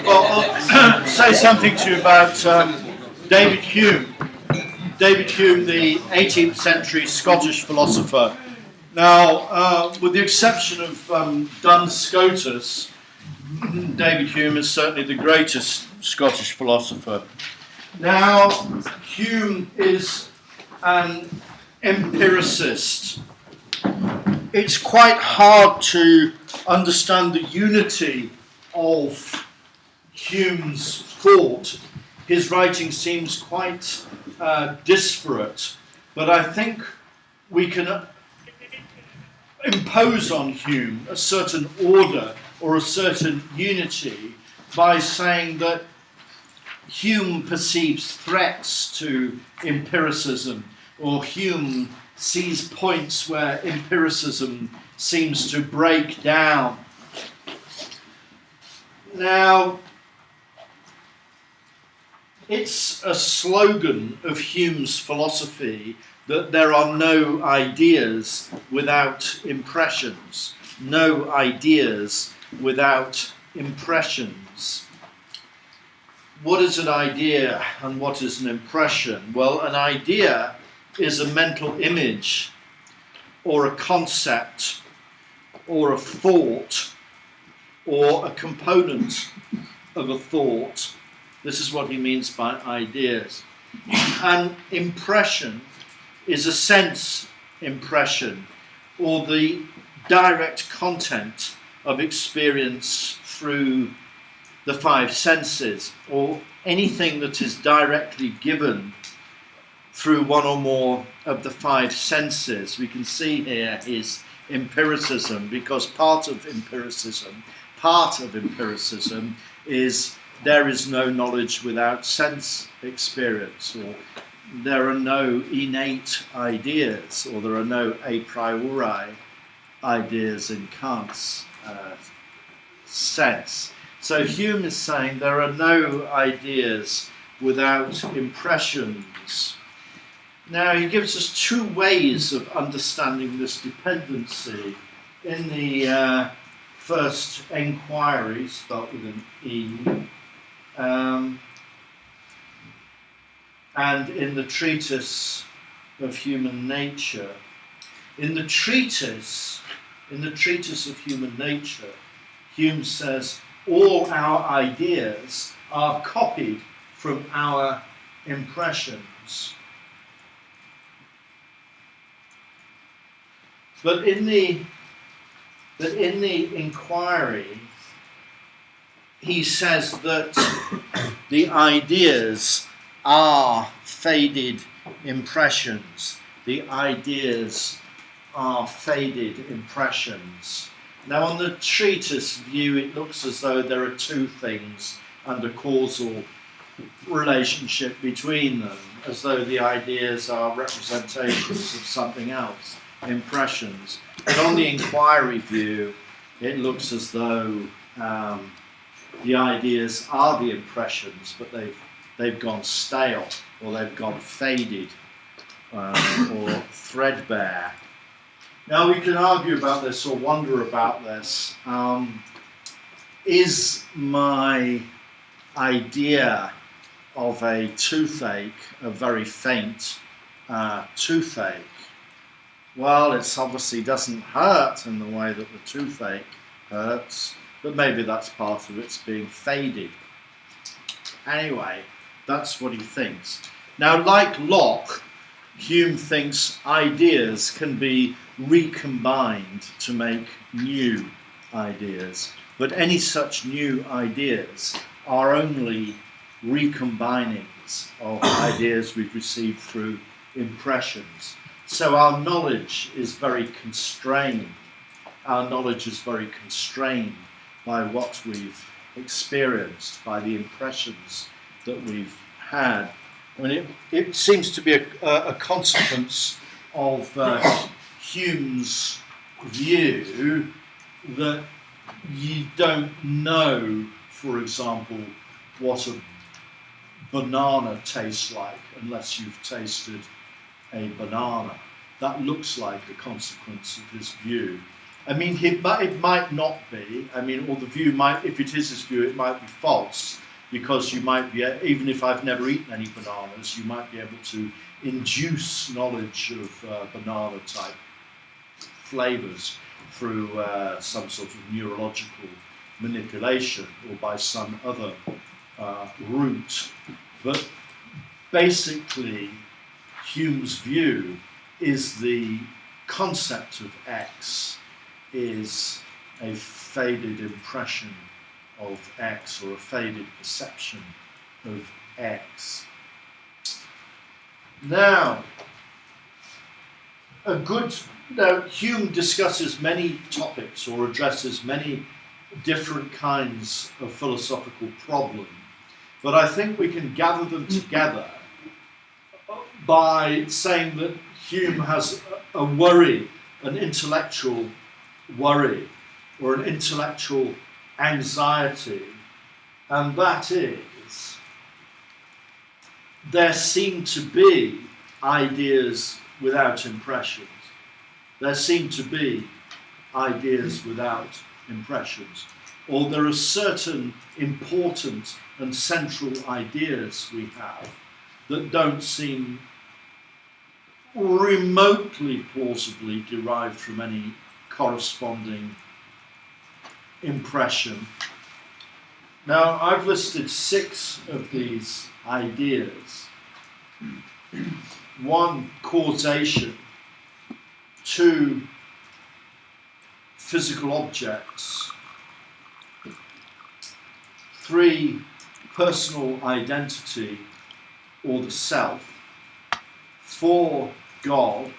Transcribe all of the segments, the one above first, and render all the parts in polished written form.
Well, I'll say something to you about David Hume. David Hume, the 18th century Scottish philosopher. Now, with the exception of Duns Scotus, David Hume is certainly the greatest Scottish philosopher. Now, Hume is an empiricist. It's quite hard to understand the unity of Hume's thought. His writing seems quite disparate, but I think we can impose on Hume a certain order or a certain unity by saying that Hume perceives threats to empiricism, or Hume sees points where empiricism seems to break down. Now, it's a slogan of Hume's philosophy that there are no ideas without impressions. No ideas without impressions. What is an idea and what is an impression? Well, an idea is a mental image or a concept or a thought or a component of a thought. This is what he means by ideas. An impression is a sense impression, or the direct content of experience through the five senses, or anything that is directly given through one or more of the five senses. We can see here is empiricism, because part of empiricism is there is no knowledge without sense experience, or there are no innate ideas, or there are no a priori ideas in Kant's sense. So Hume is saying there are no ideas without impressions. Now he gives us two ways of understanding this dependency. In the first enquiry, spelt with an E, and in the treatise of human nature. In the treatise of human nature, Hume says all our ideas are copied from our impressions. But in the inquiry, he says that the ideas are faded impressions. The ideas are faded impressions. Now, on the treatise view, it looks as though there are two things and a causal relationship between them, as though the ideas are representations of something else, impressions. But on the inquiry view, it looks as though the ideas are the impressions, but they've gone stale, or they've gone faded, or threadbare. Now we can argue about this or wonder about this. Is my idea of a toothache a very faint toothache? Well, it obviously doesn't hurt in the way that the toothache hurts, but maybe that's part of its being faded. Anyway, that's what he thinks. Now, like Locke, Hume thinks ideas can be recombined to make new ideas, but any such new ideas are only recombinings of ideas we've received through impressions. So our knowledge is very constrained. Our knowledge is very constrained by what we've experienced, by the impressions that we've had. I mean, it seems to be a consequence of Hume's view that you don't know, for example, what a banana tastes like unless you've tasted a banana. that looks like a consequence of his view. I mean, it might not be. I mean, or the view might, if it is his view, it might be false, because you might be, even if I've never eaten any bananas, you might be able to induce knowledge of banana-type flavours through some sort of neurological manipulation or by some other route. But basically, Hume's view is the concept of X is a faded impression of X, or a faded perception of X. Now, Hume discusses many topics or addresses many different kinds of philosophical problem, but I think we can gather them together by saying that Hume has a worry, an intellectual worry, or an intellectual anxiety, and that is, there seem to be ideas without impressions. There seem to be ideas without impressions, or there are certain important and central ideas we have that don't seem remotely plausibly derived from any corresponding impression. Now, I've listed 6 of these ideas. 1, causation. 2, physical objects. 3, personal identity or the self. 4, God.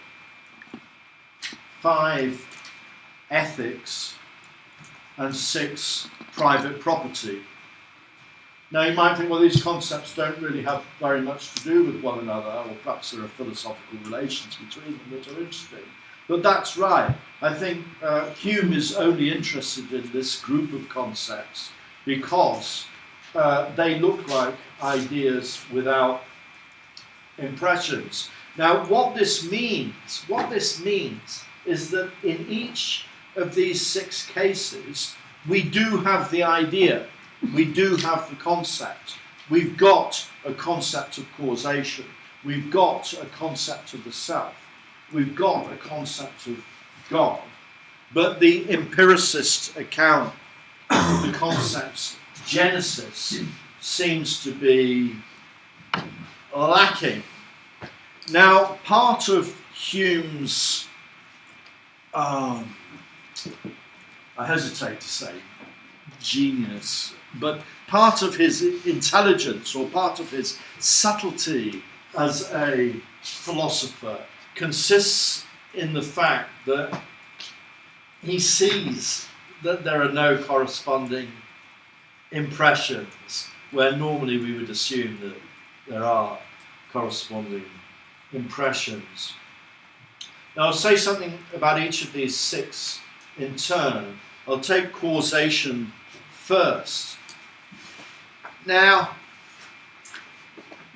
5, ethics. And 6, private property. Now you might think, well, these concepts don't really have very much to do with one another, or perhaps there are philosophical relations between them that are interesting. But that's right. I think Hume is only interested in this group of concepts because they look like ideas without impressions. Now, what this means is that in each of these 6 cases, we do have the idea, we do have the concept. We've got a concept of causation, we've got a concept of the self, we've got a concept of God, but the empiricist account of the concept's genesis seems to be lacking. Now, part of Hume's I hesitate to say genius, but part of his intelligence or part of his subtlety as a philosopher consists in the fact that he sees that there are no corresponding impressions, where normally we would assume that there are corresponding impressions. Now, I'll say something about each of these 6 in turn. I'll take causation first. Now,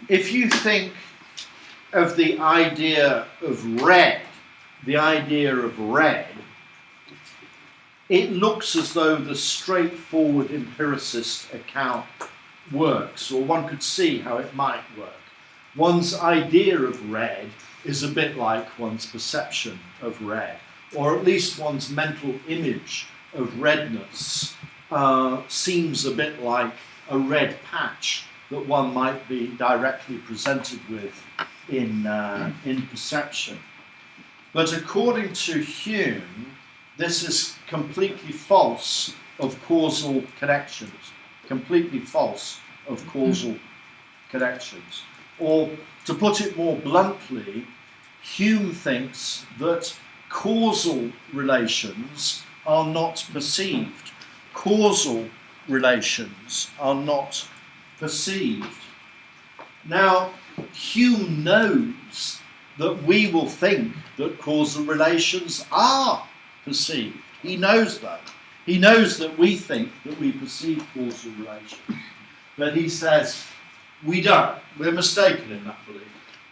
if you think of the idea of red, it looks as though the straightforward empiricist account works, or one could see how it might work. One's idea of red is a bit like one's perception of red, or at least one's mental image of redness seems a bit like a red patch that one might be directly presented with in perception. But according to Hume, this is completely false of causal connections. Completely false of causal connections. Or, to put it more bluntly, Hume thinks that causal relations are not perceived. Causal relations are not perceived. Now, Hume knows that we will think that causal relations are perceived. He knows that. He knows that we think that we perceive causal relations. But he says, we don't. We're mistaken in that belief.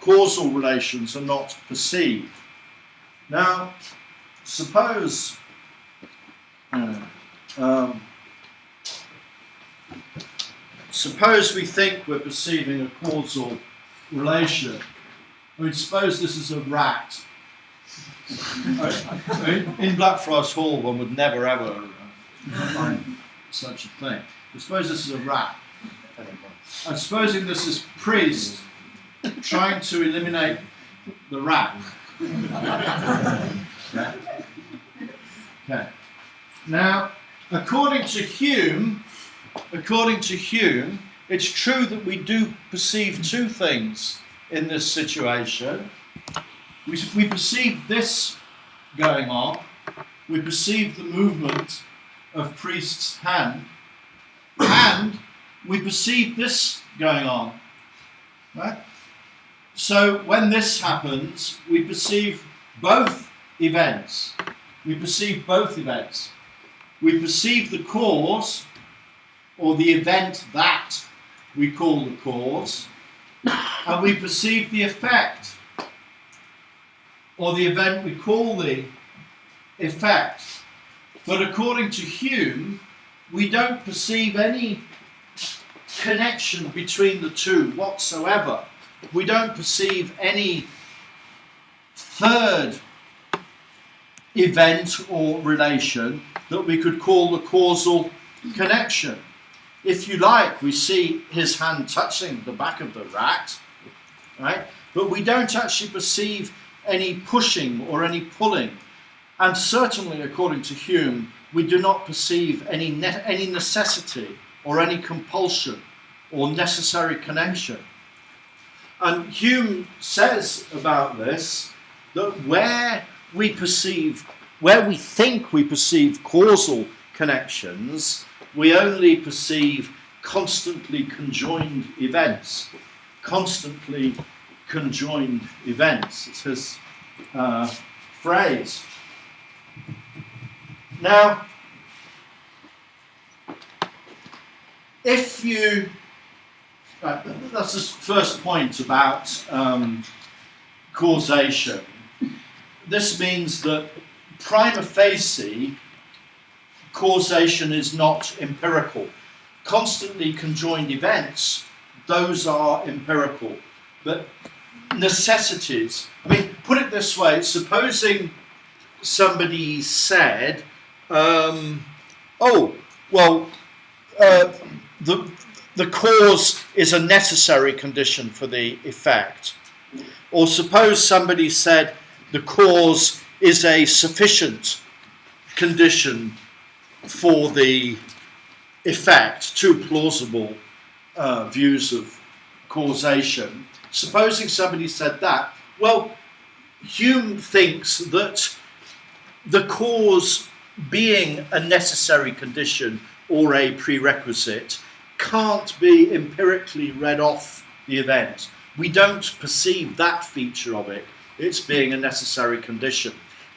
Causal relations are not perceived. Now, suppose suppose we think we're perceiving a causal relation. I mean, suppose this is a rat. In Blackfriars Hall, one would never ever find such a thing. But suppose this is a rat. And supposing this is priest trying to eliminate the rat. Okay. Now, according to Hume, it's true that we do perceive two things in this situation. We perceive this going on. We perceive the movement of priest's hand, and we perceive this going on. Right? So when this happens, we perceive both events. We perceive both events. We perceive the cause, or the event that we call the cause, and we perceive the effect, or the event we call the effect. But according to Hume, we don't perceive any connection between the two whatsoever. We don't perceive any third event or relation that we could call the causal connection. If you like, we see his hand touching the back of the rat, right? But we don't actually perceive any pushing or any pulling. And certainly, according to Hume, we do not perceive any necessity or any compulsion or necessary connection. And Hume says about this that where we think we perceive causal connections, we only perceive constantly conjoined events. Constantly conjoined events. It's his phrase. Now, if you... that's the first point about causation. This means that prima facie, causation is not empirical. Constantly conjoined events, those are empirical. But necessities, I mean, put it this way, supposing somebody said, the cause is a necessary condition for the effect. Or suppose somebody said the cause is a sufficient condition for the effect, two plausible views of causation. Supposing somebody said that, well, Hume thinks that the cause being a necessary condition or a prerequisite can't be empirically read off the event. We don't perceive that feature of it. It's being a necessary condition.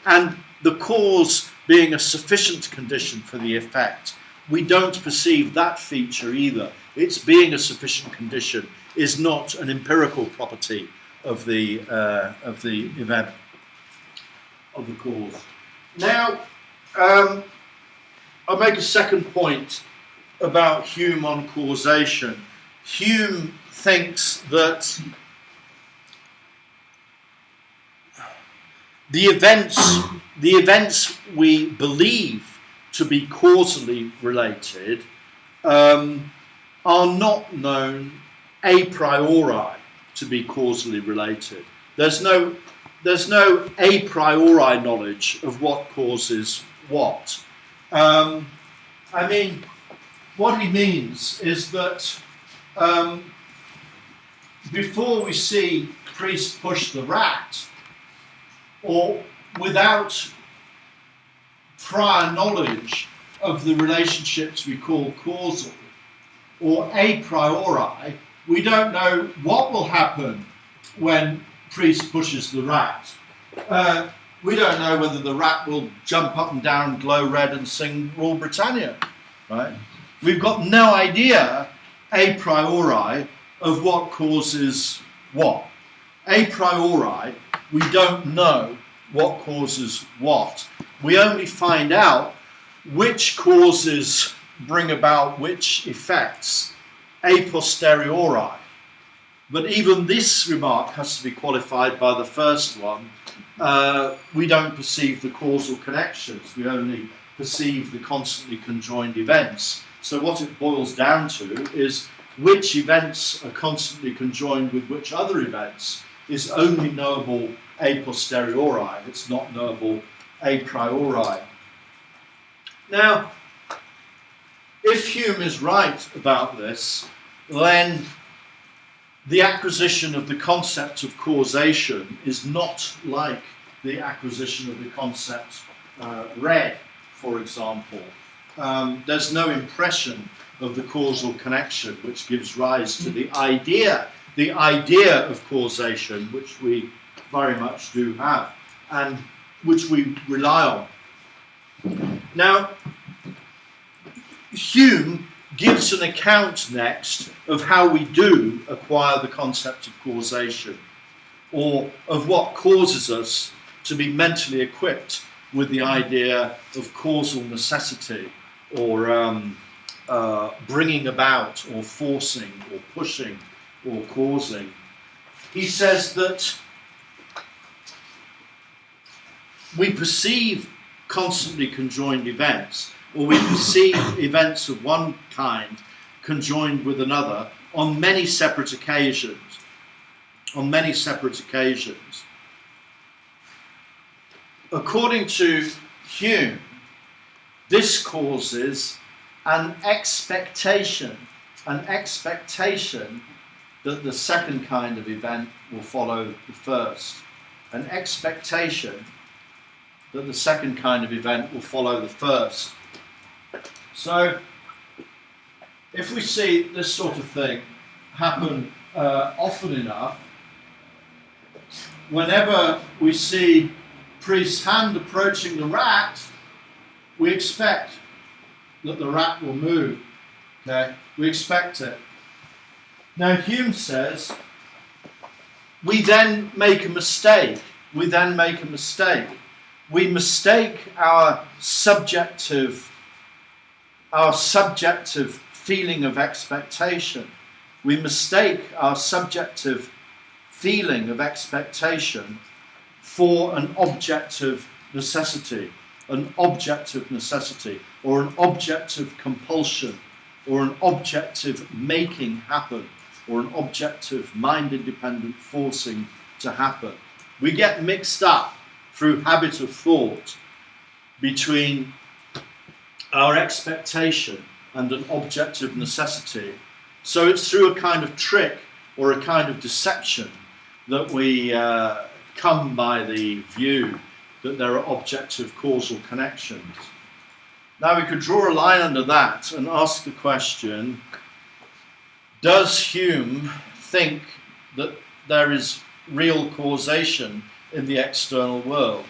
And the cause being a sufficient condition for the effect, we don't perceive that feature either. Its being a sufficient condition is not an empirical property of the event, of the cause. Now, I'll make a second point about Hume on causation. Hume thinks that the events we believe to be causally related are not known a priori to be causally related. There's no a priori knowledge of what causes what. I mean, what he means is that before we see priest push the rat, or without prior knowledge of the relationships we call causal, or a priori, we don't know what will happen when priest pushes the rat. We don't know whether the rat will jump up and down, glow red, and sing Rule Britannia, right? We've got no idea, a priori, of what causes what. A priori, we don't know what causes what. We only find out which causes bring about which effects a posteriori. But even this remark has to be qualified by the first one. We don't perceive the causal connections, we only perceive the constantly conjoined events. So what it boils down to is which events are constantly conjoined with which other events is only knowable a posteriori. It's not knowable a priori. Now, if Hume is right about this, then the acquisition of the concept of causation is not like the acquisition of the concept red, for example. There's no impression of the causal connection which gives rise to the idea of causation, which we very much do have, and which we rely on. Now, Hume gives an account next of how we do acquire the concept of causation, or of what causes us to be mentally equipped with the idea of causal necessity, or bringing about, or forcing, or pushing, or causing. He says that we perceive constantly conjoined events, or we perceive events of one kind conjoined with another on many separate occasions. On many separate occasions. According to Hume, this causes an expectation that the second kind of event will follow the first. An expectation that the second kind of event will follow the first. So, if we see this sort of thing happen often enough, whenever we see priest's hand approaching the rat, we expect that the rat will move. Okay? We expect it. Now, Hume says, we then make a mistake. We mistake our subjective feeling of expectation. We mistake our subjective feeling of expectation for an objective necessity, or an objective compulsion, or an objective making happen, or an objective mind-independent forcing to happen. We get mixed up through habit of thought between our expectation and an objective necessity. So it's through a kind of trick or a kind of deception that we come by the view that there are objective causal connections. Now we could draw a line under that and ask the question, does Hume think that there is real causation in the external world?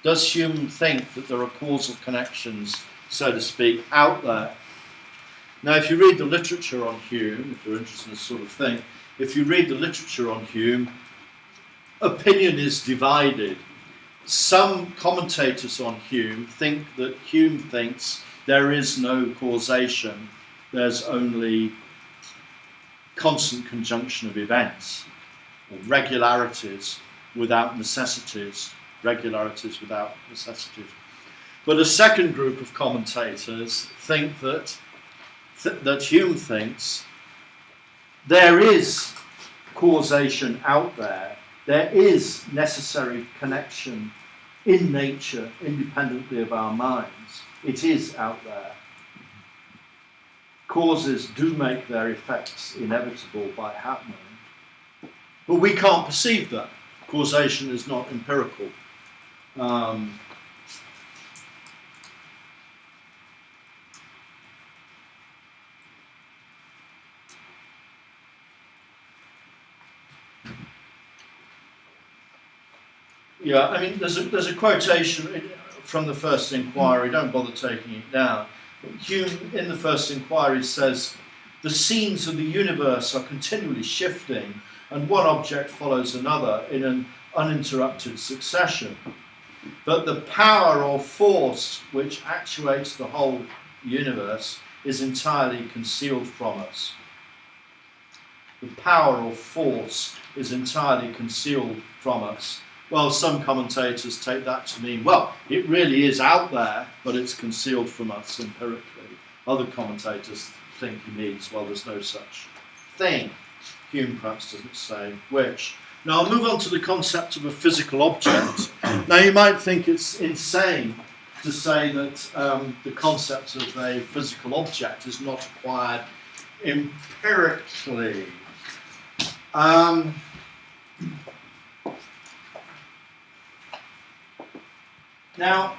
Does Hume think that there are causal connections, so to speak, out there? Now, if you read the literature on Hume, if you're interested in this sort of thing, if you read the literature on Hume, opinion is divided. Some commentators on Hume think that Hume thinks there is no causation, there's only constant conjunction of events, or regularities without necessities, But a second group of commentators think that Hume thinks there is causation out there, there is necessary connection in nature, independently of our minds. It is out there. Causes do make their effects inevitable by happening. But we can't perceive that. Causation is not empirical. Yeah, I mean, there's a quotation from the First Inquiry, don't bother taking it down. Hume, in the First Inquiry, says, the scenes of the universe are continually shifting, and one object follows another in an uninterrupted succession. But the power or force which actuates the whole universe is entirely concealed from us. The power or force is entirely concealed from us. Well, some commentators take that to mean, well, it really is out there, but it's concealed from us empirically. Other commentators think he means, well, there's no such thing. Hume perhaps doesn't say which. Now, I'll move on to the concept of a physical object. Now, you might think it's insane to say that the concept of a physical object is not acquired empirically. Now,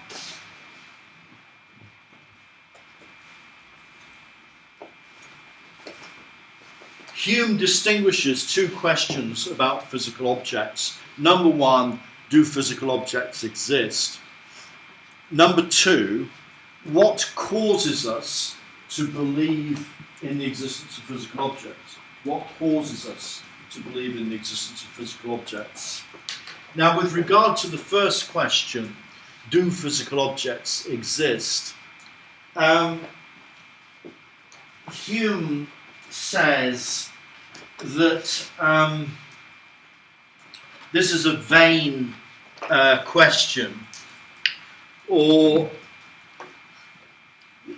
Hume distinguishes two questions about physical objects. Number one, do physical objects exist? Number two, what causes us to believe in the existence of physical objects? What causes us to believe in the existence of physical objects? Now, with regard to the first question, do physical objects exist? Hume says that this is a vain question, or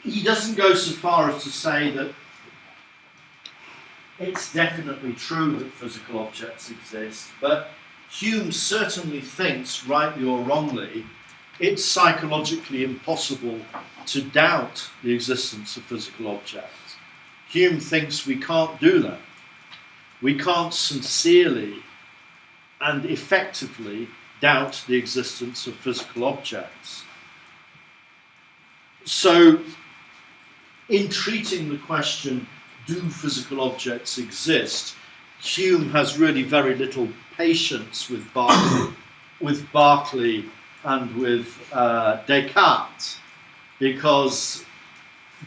he doesn't go so far as to say that it's definitely true that physical objects exist, but Hume certainly thinks, rightly or wrongly, it's psychologically impossible to doubt the existence of physical objects. Hume thinks we can't do that. We can't sincerely and effectively doubt the existence of physical objects. So, in treating the question, do physical objects exist, Hume has really very little patience with Berkeley and with Descartes, because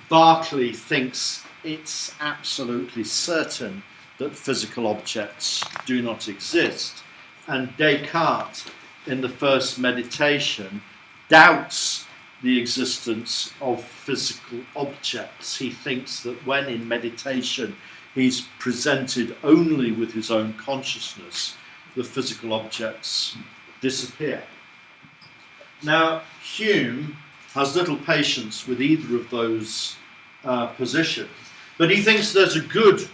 Berkeley thinks it's absolutely certain that physical objects do not exist, and Descartes, in the first meditation, doubts the existence of physical objects. He thinks that when in meditation he's presented only with his own consciousness, the physical objects disappear. Now, Hume has little patience with either of those positions, but he thinks there's a good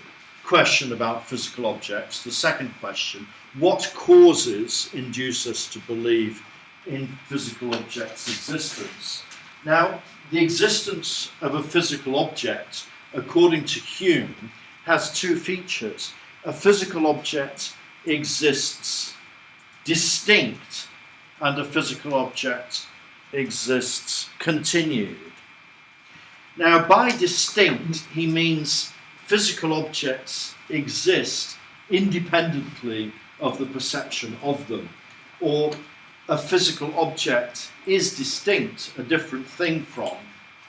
question about physical objects. The second question, what causes induce us to believe in physical objects' existence? Now, the existence of a physical object, according to Hume, has two features. A physical object exists distinct, and a physical object exists continued. Now, by distinct, he means physical objects exist independently of the perception of them, or a physical object is distinct, a different thing from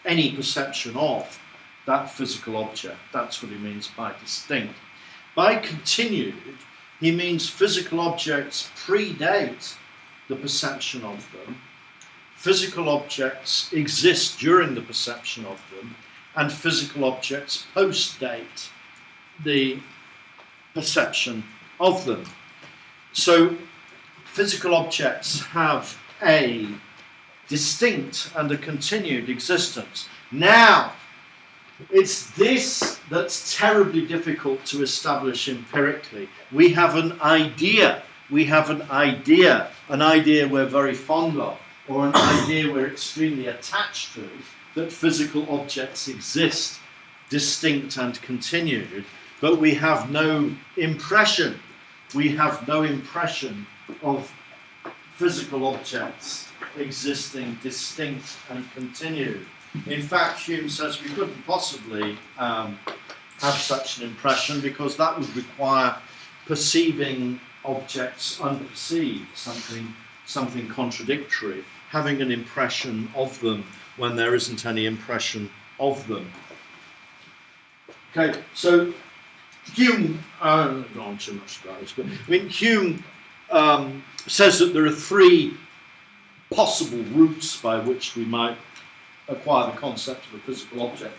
any perception of that physical object. That's what he means by distinct. By continued, he means physical objects predate the perception of them, physical objects exist during the perception of them, and physical objects post-date the perception of them. So physical objects have a distinct and a continued existence. Now, it's this that's terribly difficult to establish empirically. We have an idea we're very fond of, or an idea we're extremely attached to, that physical objects exist distinct and continued, but we have no impression. We have no impression of physical objects existing distinct and continued. In fact, Hume says we couldn't possibly have such an impression, because that would require perceiving objects unperceived, something contradictory, having an impression of them when there isn't any impression of them. Okay, so Hume, not on too much about this, but I mean, Hume says that there are three possible routes by which we might acquire the concept of a physical object,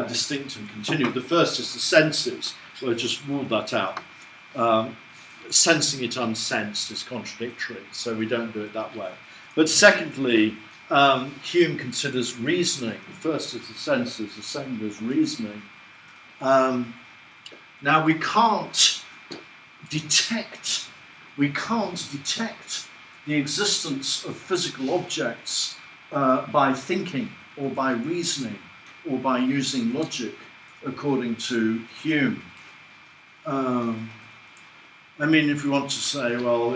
distinct and continued. The first is the senses. Well, I just ruled that out. Sensing it unsensed is contradictory, so we don't do it that way. But secondly, Hume considers reasoning. The first is the senses, the second is reasoning. Now we can't detect the existence of physical objects by thinking or by reasoning or by using logic, according to Hume. I mean, if we want to say, well,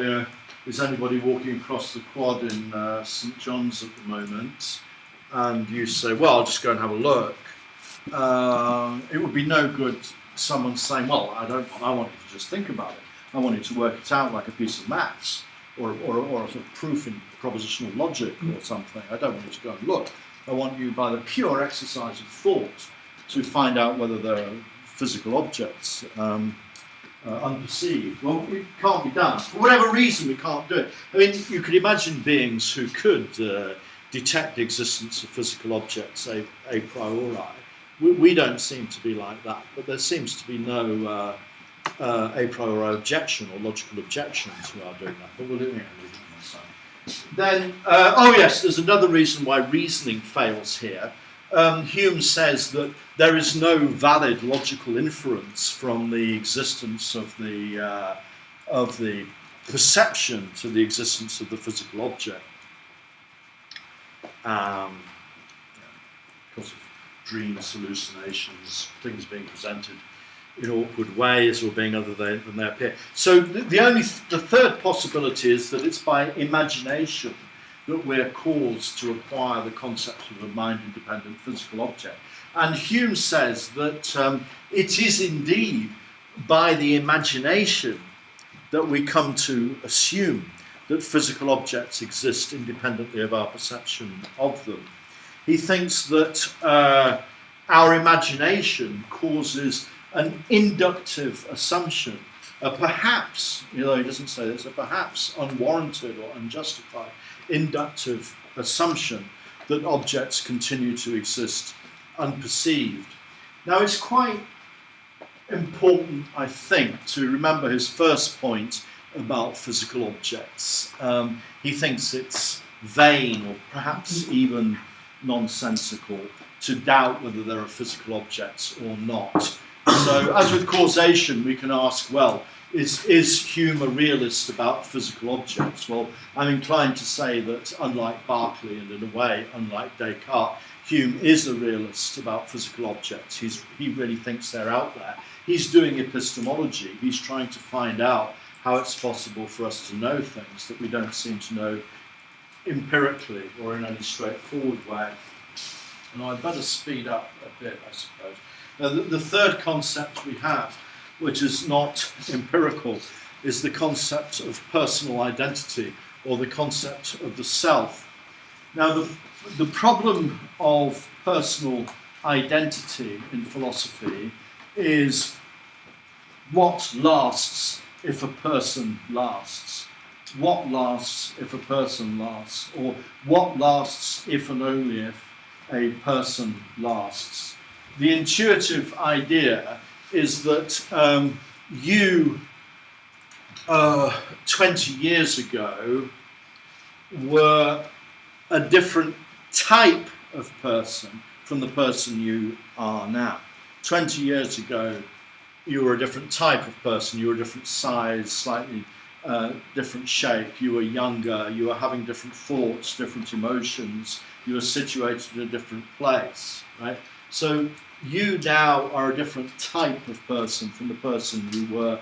is anybody walking across the quad in St John's at the moment? And you say, well, I'll just go and have a look. It would be no good someone saying, well, I want you to just think about it. I want you to work it out like a piece of maths or a sort of proof in propositional logic or something. I don't want you to go and look. I want you, by the pure exercise of thought, to find out whether there are physical objects unperceived. Well, it can't be done. For whatever reason, we can't do it. I mean, you could imagine beings who could detect the existence of physical objects a priori. We don't seem to be like that, but there seems to be no a priori objection or logical objection to our doing that. But we'll do it. Then, oh yes, there's another reason why reasoning fails here. Hume says that there is no valid logical inference from the existence of the perception to the existence of the physical object. Because of dreams, hallucinations, things being presented in awkward ways or being other than they appear. So the third possibility is that it's by imagination that we're caused to acquire the concept of a mind-independent physical object. And Hume says that it is indeed by the imagination that we come to assume that physical objects exist independently of our perception of them. He thinks that our imagination causes an inductive assumption, a perhaps, he doesn't say this, a perhaps unwarranted or unjustified inductive assumption that objects continue to exist unperceived. Now, it's quite important, I think, to remember his first point about physical objects. He thinks it's vain or perhaps even nonsensical to doubt whether there are physical objects or not. So, as with causation, we can ask, well, is Hume a realist about physical objects? Well, I'm inclined to say that, unlike Berkeley and in a way, unlike Descartes, Hume is a realist about physical objects. He really thinks they're out there. He's doing epistemology. He's trying to find out how it's possible for us to know things that we don't seem to know empirically or in any straightforward way. And I'd better speed up a bit, I suppose. Now, the third concept we have, which is not empirical, is the concept of personal identity, or the concept of the self. Now, the problem of personal identity in philosophy is what lasts if a person lasts? What lasts if a person lasts? Or what lasts if and only if a person lasts? The intuitive idea is that you 20 years ago were a different type of person from the person you are now. 20 years ago, you were a different type of person, you were a different size, slightly different shape, you were younger, you were having different thoughts, different emotions, you were situated in a different place, right? So you now are a different type of person from the person you were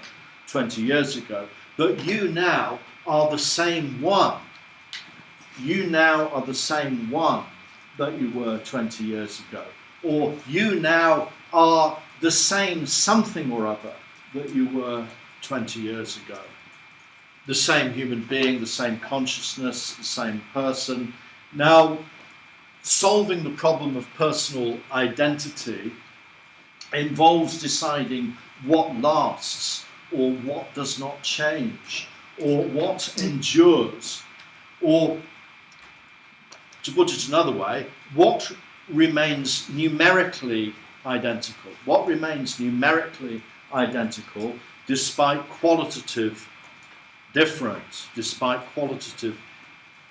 20 years ago, but you now are the same one. You now are the same one that you were 20 years ago. Or you now are the same something or other that you were 20 years ago. The same human being, the same consciousness, the same person. Now, solving the problem of personal identity involves deciding what lasts or what does not change, or what endures, or to put it another way, what remains numerically identical? What remains numerically identical despite qualitative difference? Despite qualitative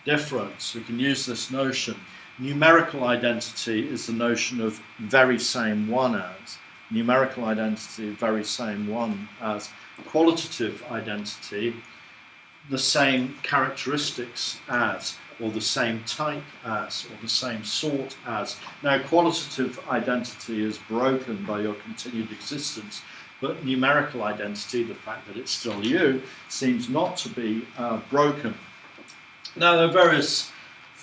difference, we can use this notion. Numerical identity is the notion of very same one as. Numerical identity, very same one as. Qualitative identity, the same characteristics as, or the same type as, or the same sort as. Now, qualitative identity is broken by your continued existence, but numerical identity, the fact that it's still you, seems not to be broken. Now, there are various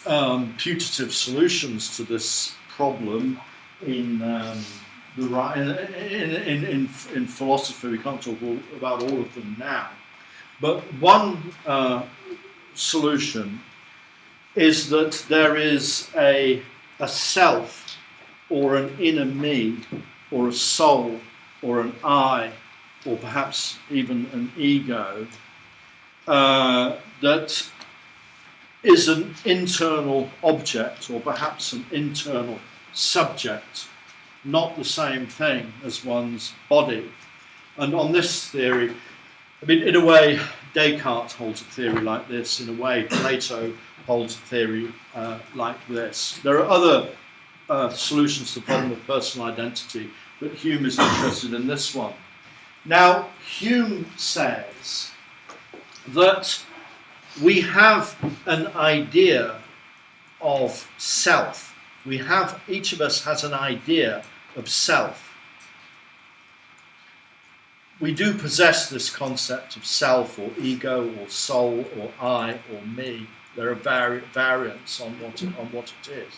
putative solutions to this problem in philosophy. We can't talk about all of them now. But one solution is that there is a self, or an inner me, or a soul, or an I, or perhaps even an ego, that is an internal object, or perhaps an internal subject, not the same thing as one's body. And on this theory, I mean, in a way, Descartes holds a theory like this. In a way, Plato holds a theory like this. There are other solutions to the problem of personal identity, but Hume is interested in this one. Now, Hume says that we have an idea of self. Each of us has an idea of self. We do possess this concept of self, or ego, or soul, or I, or me. There are variants on what it is.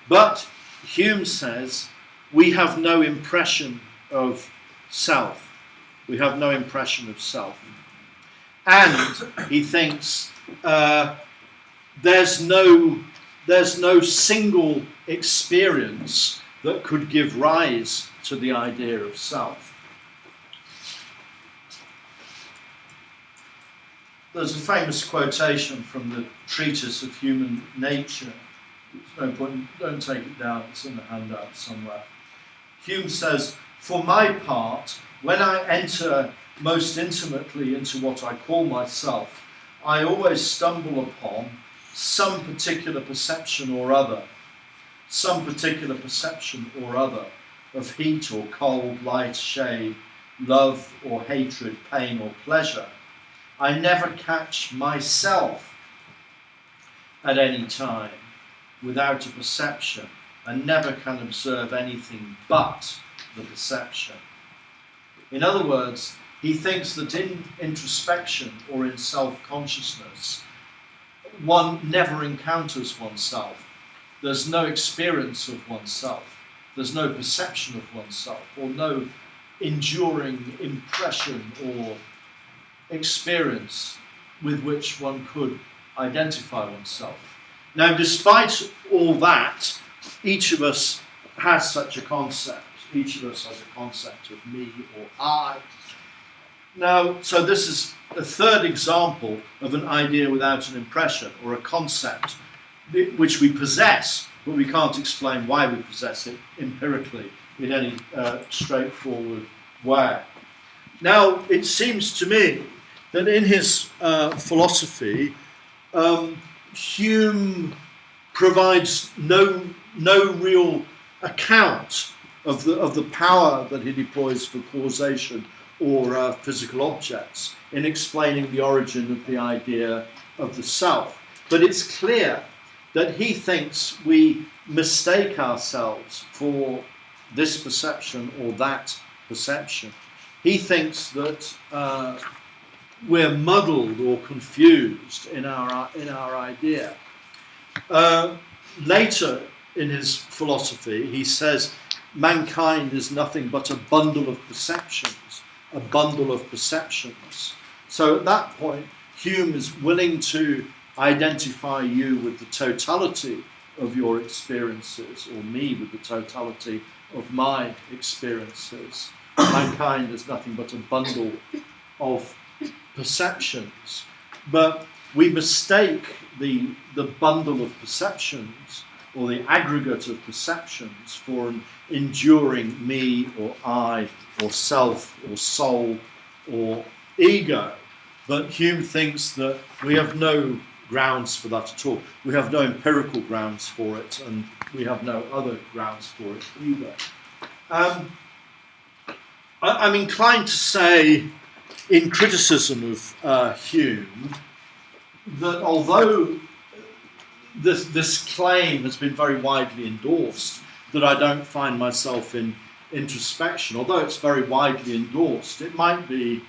But Hume says we have no impression of self. We have no impression of self. And he thinks there's no single experience that could give rise to the idea of self. There's a famous quotation from the Treatise of Human Nature. There's no point, don't take it down, it's in the handout somewhere. Hume says, "For my part, when I enter most intimately into what I call myself, I always stumble upon some particular perception or other of heat or cold, light, shade, love or hatred, pain or pleasure. I never catch myself at any time without a perception, and never can observe anything but the perception." In other words, he thinks that in introspection or in self-consciousness, one never encounters oneself. There's no experience of oneself. There's no perception of oneself, or no enduring impression or experience with which one could identify oneself. Now, despite all that, each of us has such a concept. Each of us has a concept of me or I. Now, so this is a third example of an idea without an impression, or a concept which we possess, but we can't explain why we possess it empirically in any straightforward way. Now, it seems to me that in his philosophy, Hume provides no real account of the power that he deploys for causation or physical objects in explaining the origin of the idea of the self. But it's clear that he thinks we mistake ourselves for this perception or that perception. He thinks that we're muddled or confused in our idea. Later in his philosophy, he says mankind is nothing but a bundle of perceptions. A bundle of perceptions. So at that point, Hume is willing to identify you with the totality of your experiences, or me with the totality of my experiences. Mankind is nothing but a bundle of perceptions, but we mistake the bundle of perceptions or the aggregate of perceptions for an enduring me or I or self or soul or ego. But Hume thinks that we have no grounds for that at all. We have no empirical grounds for it, and we have no other grounds for it either. I'm inclined to say, in criticism of Hume, that although this claim has been very widely endorsed, that I don't find myself in introspection, although it's very widely endorsed, it might be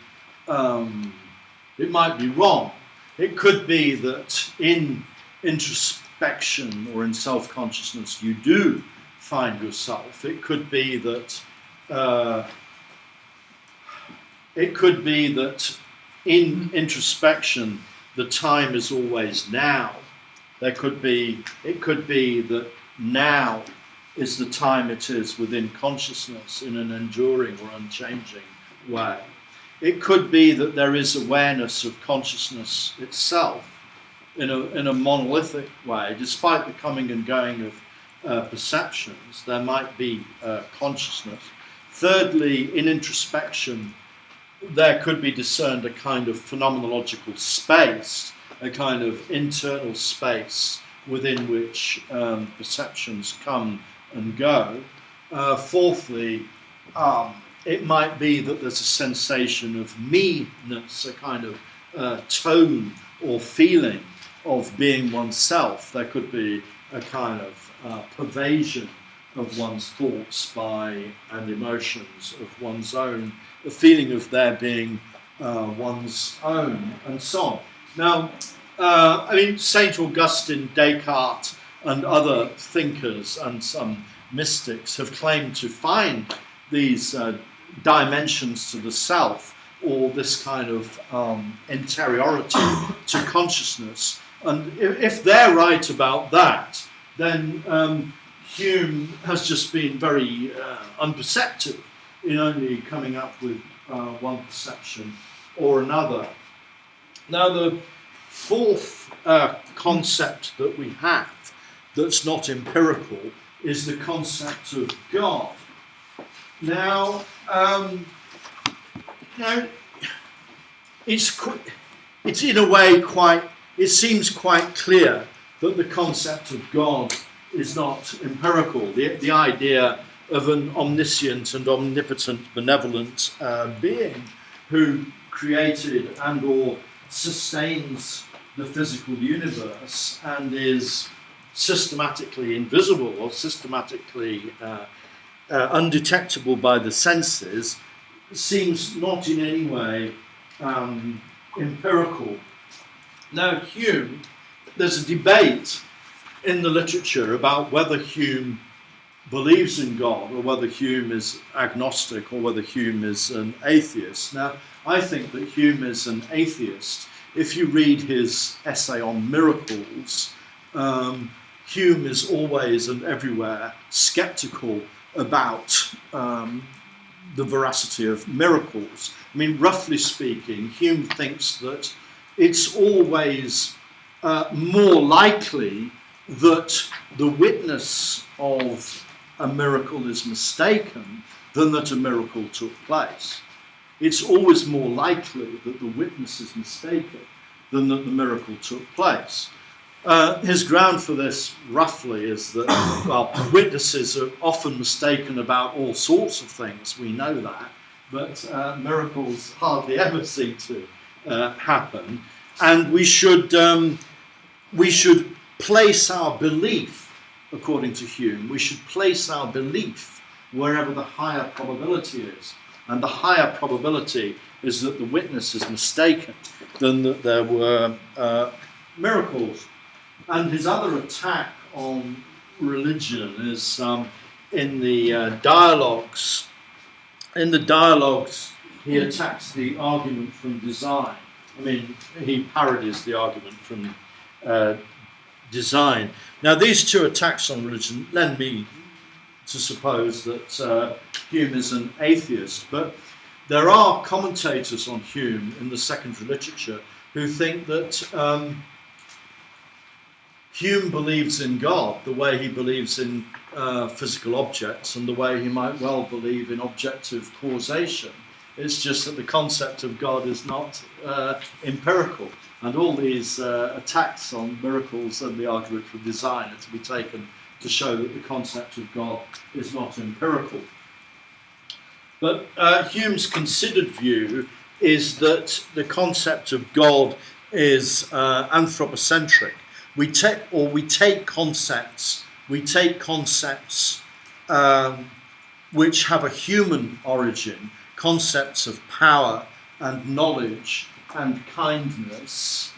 wrong. It could be that in introspection or in self-consciousness you do find yourself. It could be that in introspection the time is always now. It could be that now is the time it is within consciousness in an enduring or unchanging way. It could be that there is awareness of consciousness itself in a monolithic way. Despite the coming and going of perceptions, there might be consciousness. Thirdly, in introspection, there could be discerned a kind of phenomenological space, a kind of internal space within which perceptions come and go. Fourthly, it might be that there's a sensation of me-ness, a kind of tone or feeling of being oneself. There could be a kind of pervasion of one's thoughts and emotions, of one's own, a feeling of their being one's own, and so on. Now, St. Augustine, Descartes, and other thinkers and some mystics have claimed to find these dimensions to the self, or this kind of interiority to consciousness. And if they're right about that, then Hume has just been very unperceptive in only coming up with one perception or another. Now, the fourth concept that we have that's not empirical is the concept of God. Now, it's in a way it seems quite clear that the concept of God is not empirical. The idea of an omniscient and omnipotent, benevolent being who created and or sustains the physical universe and is systematically invisible or systematically undetectable by the senses seems not in any way empirical. Now, Hume, there's a debate in the literature about whether Hume believes in God or whether Hume is agnostic or whether Hume is an atheist. Now, I think that Hume is an atheist. If you read his essay on miracles, Hume is always and everywhere skeptical about the veracity of miracles. I mean, roughly speaking, Hume thinks that it's always more likely that the witness of a miracle is mistaken than that a miracle took place. It's always more likely that the witness is mistaken than that the miracle took place. His ground for this, roughly, is that, well, witnesses are often mistaken about all sorts of things, we know that, but miracles hardly ever seem to happen. And we should place our belief, according to Hume, we should place our belief wherever the higher probability is. And the higher probability is that the witness is mistaken than that there were miracles. And his other attack on religion is in the dialogues. In the dialogues, he attacks the argument from design. I mean, he parodies the argument from design. Now, these two attacks on religion lend me to suppose that Hume is an atheist, but There are commentators on Hume in the secondary literature who think that Hume believes in God the way he believes in physical objects and the way he might well believe in objective causation. It's just that the concept of God is not empirical, and all these attacks on miracles and the argument from design are to be taken to show that the concept of God is not empirical. But Hume's considered view is that the concept of God is anthropocentric. We take concepts which have a human origin, concepts of power and knowledge and kindness,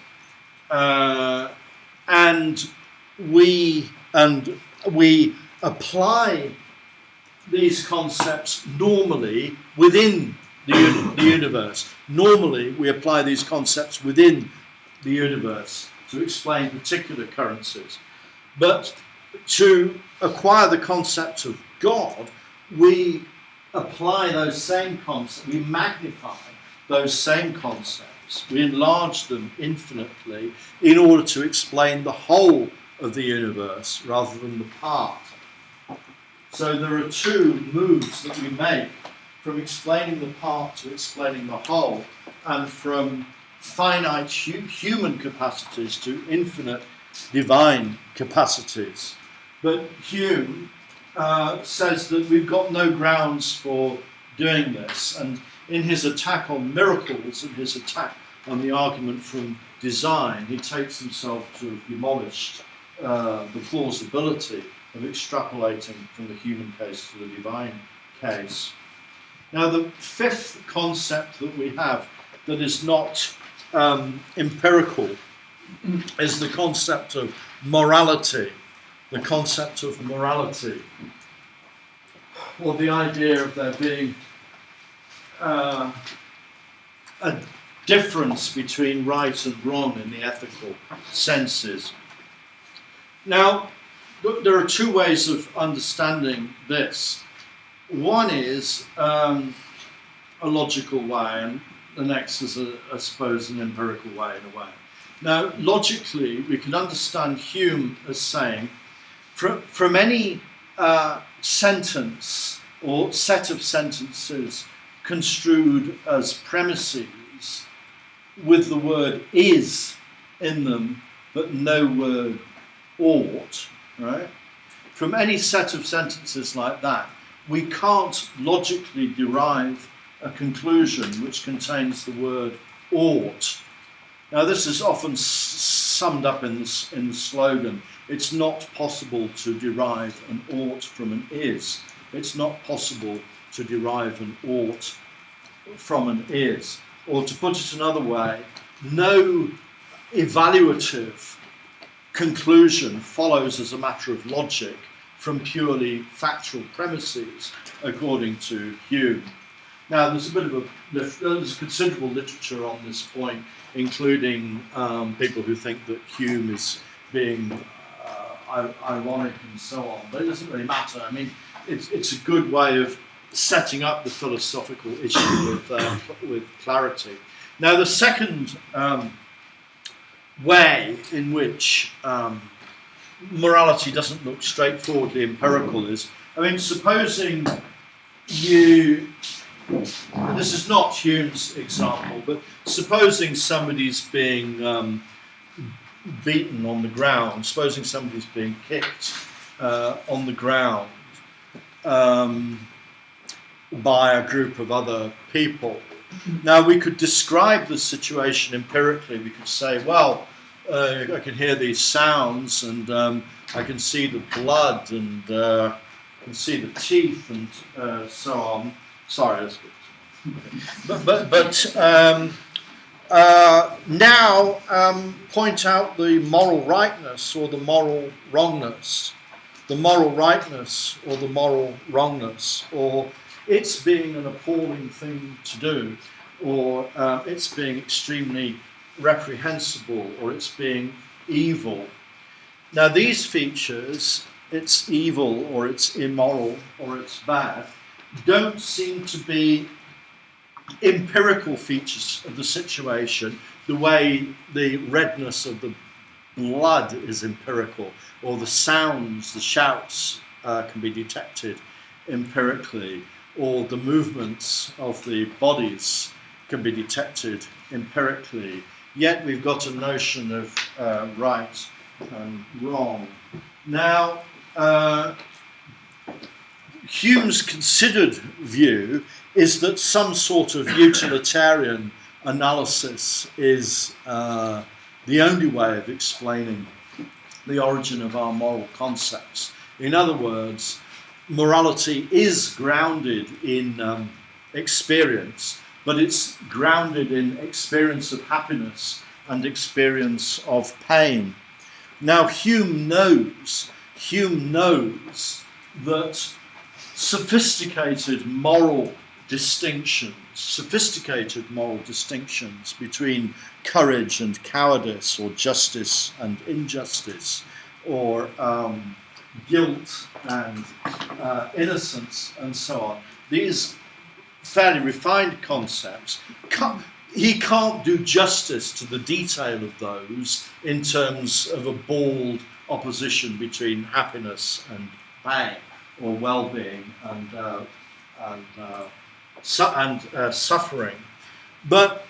and we apply these concepts normally within the universe. Normally, we apply these concepts within the universe to explain particular occurrences. But to acquire the concept of God, we apply those same concepts, we magnify those same concepts, we enlarge them infinitely in order to explain the whole of the universe rather than the part. So there are two moves that we make, from explaining the part to explaining the whole, and from finite human capacities to infinite divine capacities. But Hume says that we've got no grounds for doing this, and in his attack on miracles and his attack on the argument from design, he takes himself to have demolished the plausibility of extrapolating from the human case to the divine case. Now, the fifth concept that we have that is not empirical is the concept of morality. The concept of morality, or the idea of there being a difference between right and wrong in the ethical senses. Now, there are two ways of understanding this. One is a logical way, and the next is, I suppose, an empirical way in a way. Now, logically, we can understand Hume as saying, from any sentence or set of sentences construed as premises with the word is in them, but no word ought, right? From any set of sentences like that, we can't logically derive a conclusion which contains the word ought. Now, this is often summed up in the slogan, it's not possible to derive an ought from an is. It's not possible to derive an ought from an is. Or to put it another way, no evaluative conclusion follows as a matter of logic from purely factual premises, according to Hume. Now, there's a considerable literature on this point, including people who think that Hume is being ironic and so on, but it doesn't really matter. I mean, it's a good way of setting up the philosophical issue with clarity. Now, the second way in which morality doesn't look straightforwardly empirical is, I mean, supposing this is not Hume's example, but supposing somebody's being beaten on the ground, supposing somebody's being kicked on the ground by a group of other people. Now, we could describe the situation empirically. We could say, well, I can hear these sounds, and I can see the blood, and I can see the teeth, and so on. Sorry, that's good. But now point out the moral rightness or the moral wrongness. The moral rightness or the moral wrongness, or it's being an appalling thing to do, or it's being extremely reprehensible, or it's being evil. Now, these features, it's evil, or it's immoral, or it's bad, don't seem to be empirical features of the situation, the way the redness of the blood is empirical, or the sounds, the shouts can be detected empirically, or the movements of the bodies can be detected empirically. Yet we've got a notion of right and wrong. Now, Hume's considered view is that some sort of utilitarian analysis is the only way of explaining the origin of our moral concepts. In other words, morality is grounded in experience, but it's grounded in experience of happiness and experience of pain. Now, Hume knows that sophisticated moral distinctions between courage and cowardice, or justice and injustice, or guilt and innocence, and so on. These fairly refined concepts, he can't do justice to the detail of those in terms of a bald opposition between happiness and pain, or well-being and suffering. But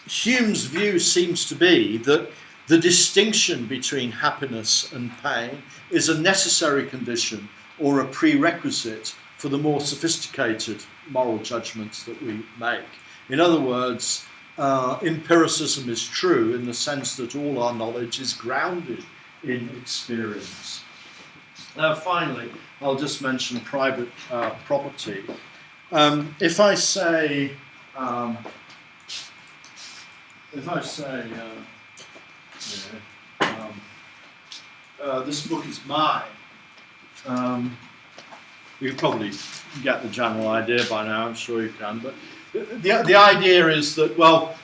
Hume's view seems to be that the distinction between happiness and pain is a necessary condition or a prerequisite for the more sophisticated moral judgments that we make. In other words, empiricism is true in the sense that all our knowledge is grounded in experience. Now, finally, I'll just mention private property. If I say, this book is mine, you probably get the general idea by now, I'm sure you can, but the idea is that, well,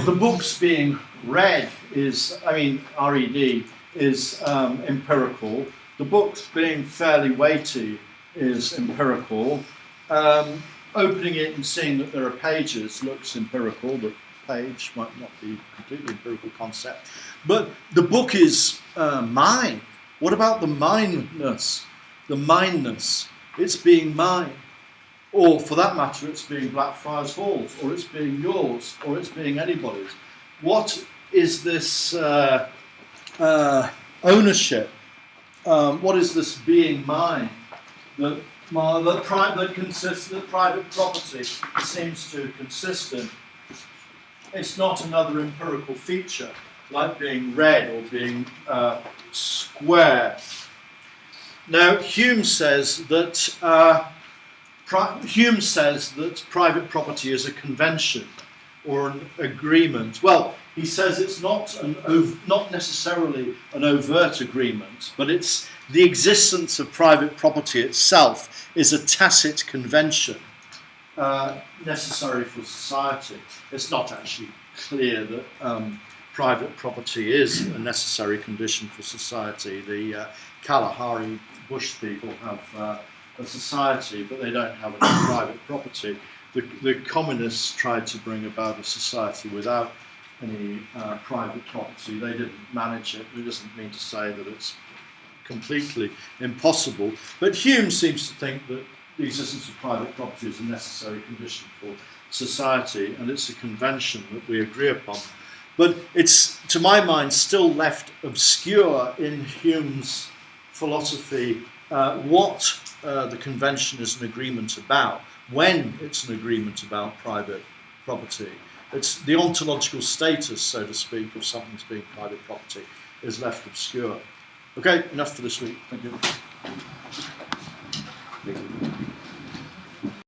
the book's being read is, RED is empirical. The book's being fairly weighty is empirical. Opening it and seeing that there are pages looks empirical. The page might not be a completely empirical concept. But the book is mine. What about the mineness? The mineness. It's being mine. Or, for that matter, it's being Blackfriars Hall's, or it's being yours, or it's being anybody's. What is this ownership? What is this being mine that private property seems to consist in? It's not another empirical feature, like being red or being square. Now, Hume says that private property is a convention or an agreement. Well, he says it's not necessarily an overt agreement, but it's the existence of private property itself is a tacit convention necessary for society. It's not actually clear that private property is a necessary condition for society. The Kalahari Bush people have a society, but they don't have any private property. The communists tried to bring about a society without any private property. They didn't manage it. It doesn't mean to say that it's completely impossible. But Hume seems to think that the existence of private property is a necessary condition for society, and it's a convention that we agree upon. But it's, to my mind, still left obscure in Hume's philosophy what the convention is an agreement about, when it's an agreement about private property. It's the ontological status, so to speak, of something's being private property is left obscure. Okay, enough for this week. Thank you.